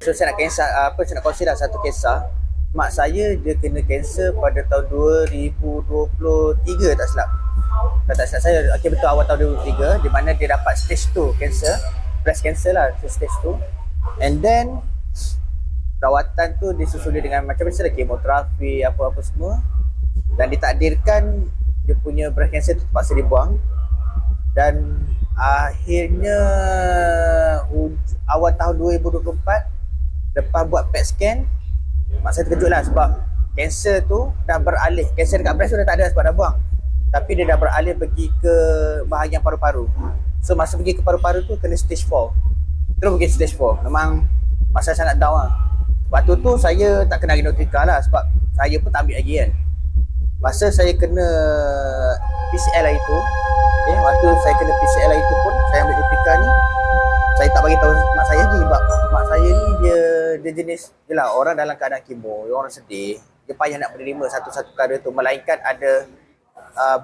So saya nak kisah, saya nak kongsi lah satu kisah. Mak saya dia kena kanser pada tahun 2023 tak silap. Kalau tak silap saya, okay, betul awal tahun 2023, di mana dia dapat stage 2 kanser, breast cancer lah, stage 2. And then rawatan tu disusuli dengan macam biasa kemoterapi apa-apa semua, dan ditakdirkan dia punya breast cancer tu terpaksa dibuang. Dan akhirnya awal tahun 2024, lepas buat PET scan, mak saya terkejut lah sebab kanser tu dah beralih. Kanser dekat breast tu dah tak ada sebab dah buang, tapi dia dah beralih pergi ke bahagian paru-paru. So masa pergi ke paru-paru tu kena stage 4. Terus pergi stage 4. Memang mak saya sangat down lah. Waktu tu saya tak kena genotrika lah sebab saya pun tak ambil lagi kan. Masa saya kena PCL lah itu, waktu saya kena PCL lah itu pun saya ambil genotrika ni, saya tak bagi tahu mak saya lagi sebab mak saya ni dia jenis, yelah, orang dalam keadaan kemo, orang sedih, dia payah nak menerima satu-satu perkara tu, melainkan ada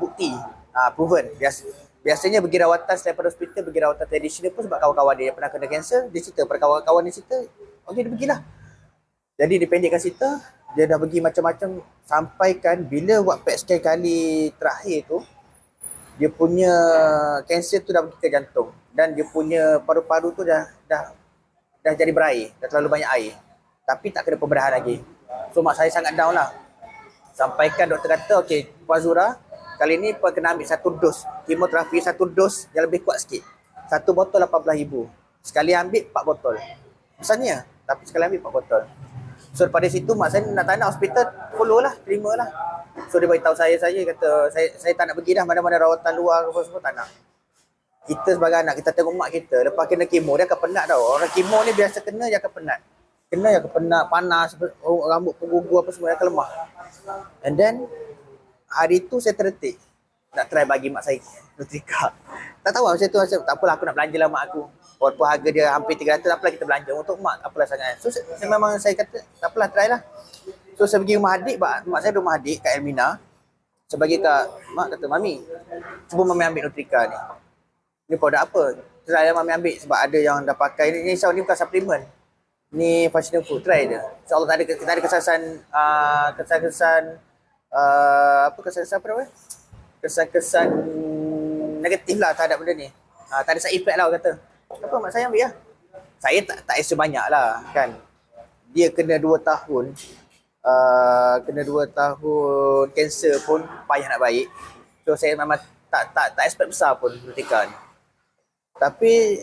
bukti, proven. Biasanya pergi rawatan selain pada hospital, pergi rawatan tradisional pun sebab kawan-kawan dia yang pernah kena kanser, dia cerita pada kawan-kawan dia cerita, okey dia pergilah. Jadi dipendekkan cerita, dia dah pergi macam-macam, sampaikan bila buat PET scan kali terakhir tu, dia punya kanser tu dah pergi ke jantung, dan dia punya paru-paru tu dah jadi berair, dah terlalu banyak air, tapi tak kena pembedahan lagi. So mak saya sangat down lah. Sampaikan doktor kata, okey Puan Zura, kali ni Puan kena ambil satu dos kemoterapi, satu dos yang lebih kuat sikit. Satu botol 18,000. Sekali ambil 4 botol. Besarnya, tapi sekali ambil 4 botol. So daripada situ mak saya nak tak nak hospital, follow lah, terima lah. So dia beritahu saya kata saya tak nak pergi dah mana-mana rawatan luar apa semua, tak nak. Kita sebagai anak, kita tengok mak kita lepas kena kemo, dia akan penat tau. Orang kemo ni biasa kena dia akan penat. Kena dia akan penat, panas, rambut pun gugur apa semua, dia akan lemah. And then hari tu saya terdetik nak try bagi mak saya nutrika. Tak tahu macam tu, macam tak apalah, aku nak belanja lah mak aku. Walaupun harga dia hampir 300, tak apalah kita belanja. Untuk mak tak apalah sangat. So memang saya kata tak apalah, try lah. So saya pergi rumah adik, mak saya ada rumah adik kat Elmina. Saya bagi kat mak, kata Mami, cuba Mami ambil nutrika ni. Ni produk apa? Try Mami ambil sebab ada yang dah pakai ni. Ni bukan suplemen, ni functional food, try dia. InsyaAllah tak ada kesan negatif lah terhadap benda ni. Tak ada side effect lah kata. Apa mak saya ambil lah. Saya tak extra banyak lah kan. Dia kena 2 tahun, kena 2 tahun kanser pun payah nak baik. So saya memang tak expect besar pun ketika ni. Tapi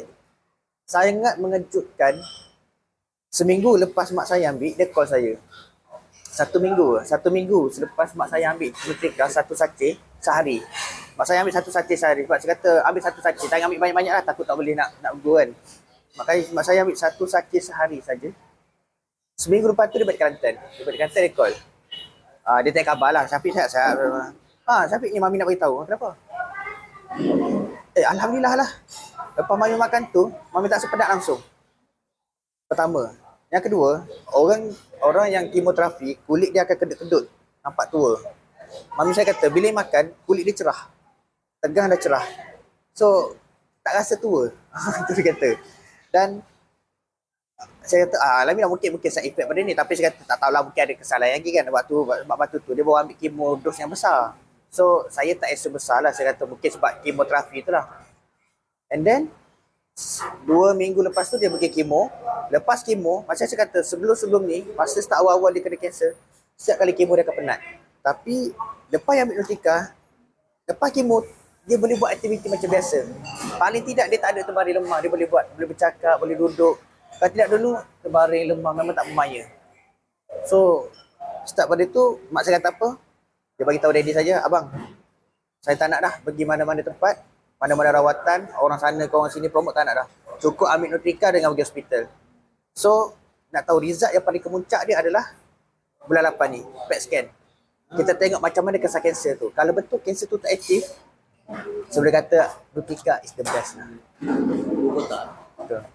sangat mengejutkan, seminggu lepas mak saya ambil, dia call saya. Satu minggu selepas mak saya ambil nutrika satu sachet sehari. Mak saya ambil satu sachet sehari. Sebab saya kata ambil satu sachet, jangan ambil banyak-banyak lah, takut tak boleh nak bergo kan. Makanya mak saya ambil satu sachet sehari saja. Seminggu lepas tu dia balik Kelantan. Dia call. Dia tanya khabar lah. Syafiq sihat? Syafiq ni Mami nak beritahu. Kenapa? Alhamdulillah lah. Lepas Mami makan tu, Mami tak sepenat langsung. Pertama. Yang kedua, orang yang kemoterapi, kulit dia akan kedut-kedut, nampak tua. Mami saya kata, bila makan, kulit dia cerah. Tegang dah cerah. So, tak rasa tua. Itu dia kata. Dan saya kata, alhamdulillah mungkin side effect pada ni. Tapi saya kata, tak tahulah, mungkin ada kesalahan lagi kan. Waktu tu, dia baru ambil kemo dos yang besar. So, saya tak rasa besar lah. Saya kata, mungkin sebab kemoterapi tu lah. And then, 2 minggu lepas tu dia pergi kemo. Lepas kemo, macam saya kata sebelum ni, masa start awal-awal dia kena kanser, setiap kali kemo dia akan penat. Tapi lepas yang ambil nutrika, lepas kemo dia boleh buat aktiviti macam biasa. Paling tidak dia tak ada terbaring lemah, dia boleh bercakap, boleh duduk. Kalau tidak dulu terbaring lemah, memang tak bermaya. So start pada tu mak saya kata apa? Dia bagi tahu daddy saja, abang, saya tak nak dah pergi mana-mana tempat, mana-mana rawatan, orang sana ke orang sini promote, tak nak dah. Cukup ambil nutrika dengan pergi hospital. So, nak tahu result yang paling kemuncak dia adalah bulan 8 ni, PET scan. Kita tengok macam mana kesan kanser tu. Kalau betul kanser tu tak aktif, saya boleh kata nutrika is the best lah. Betul tak? Betul.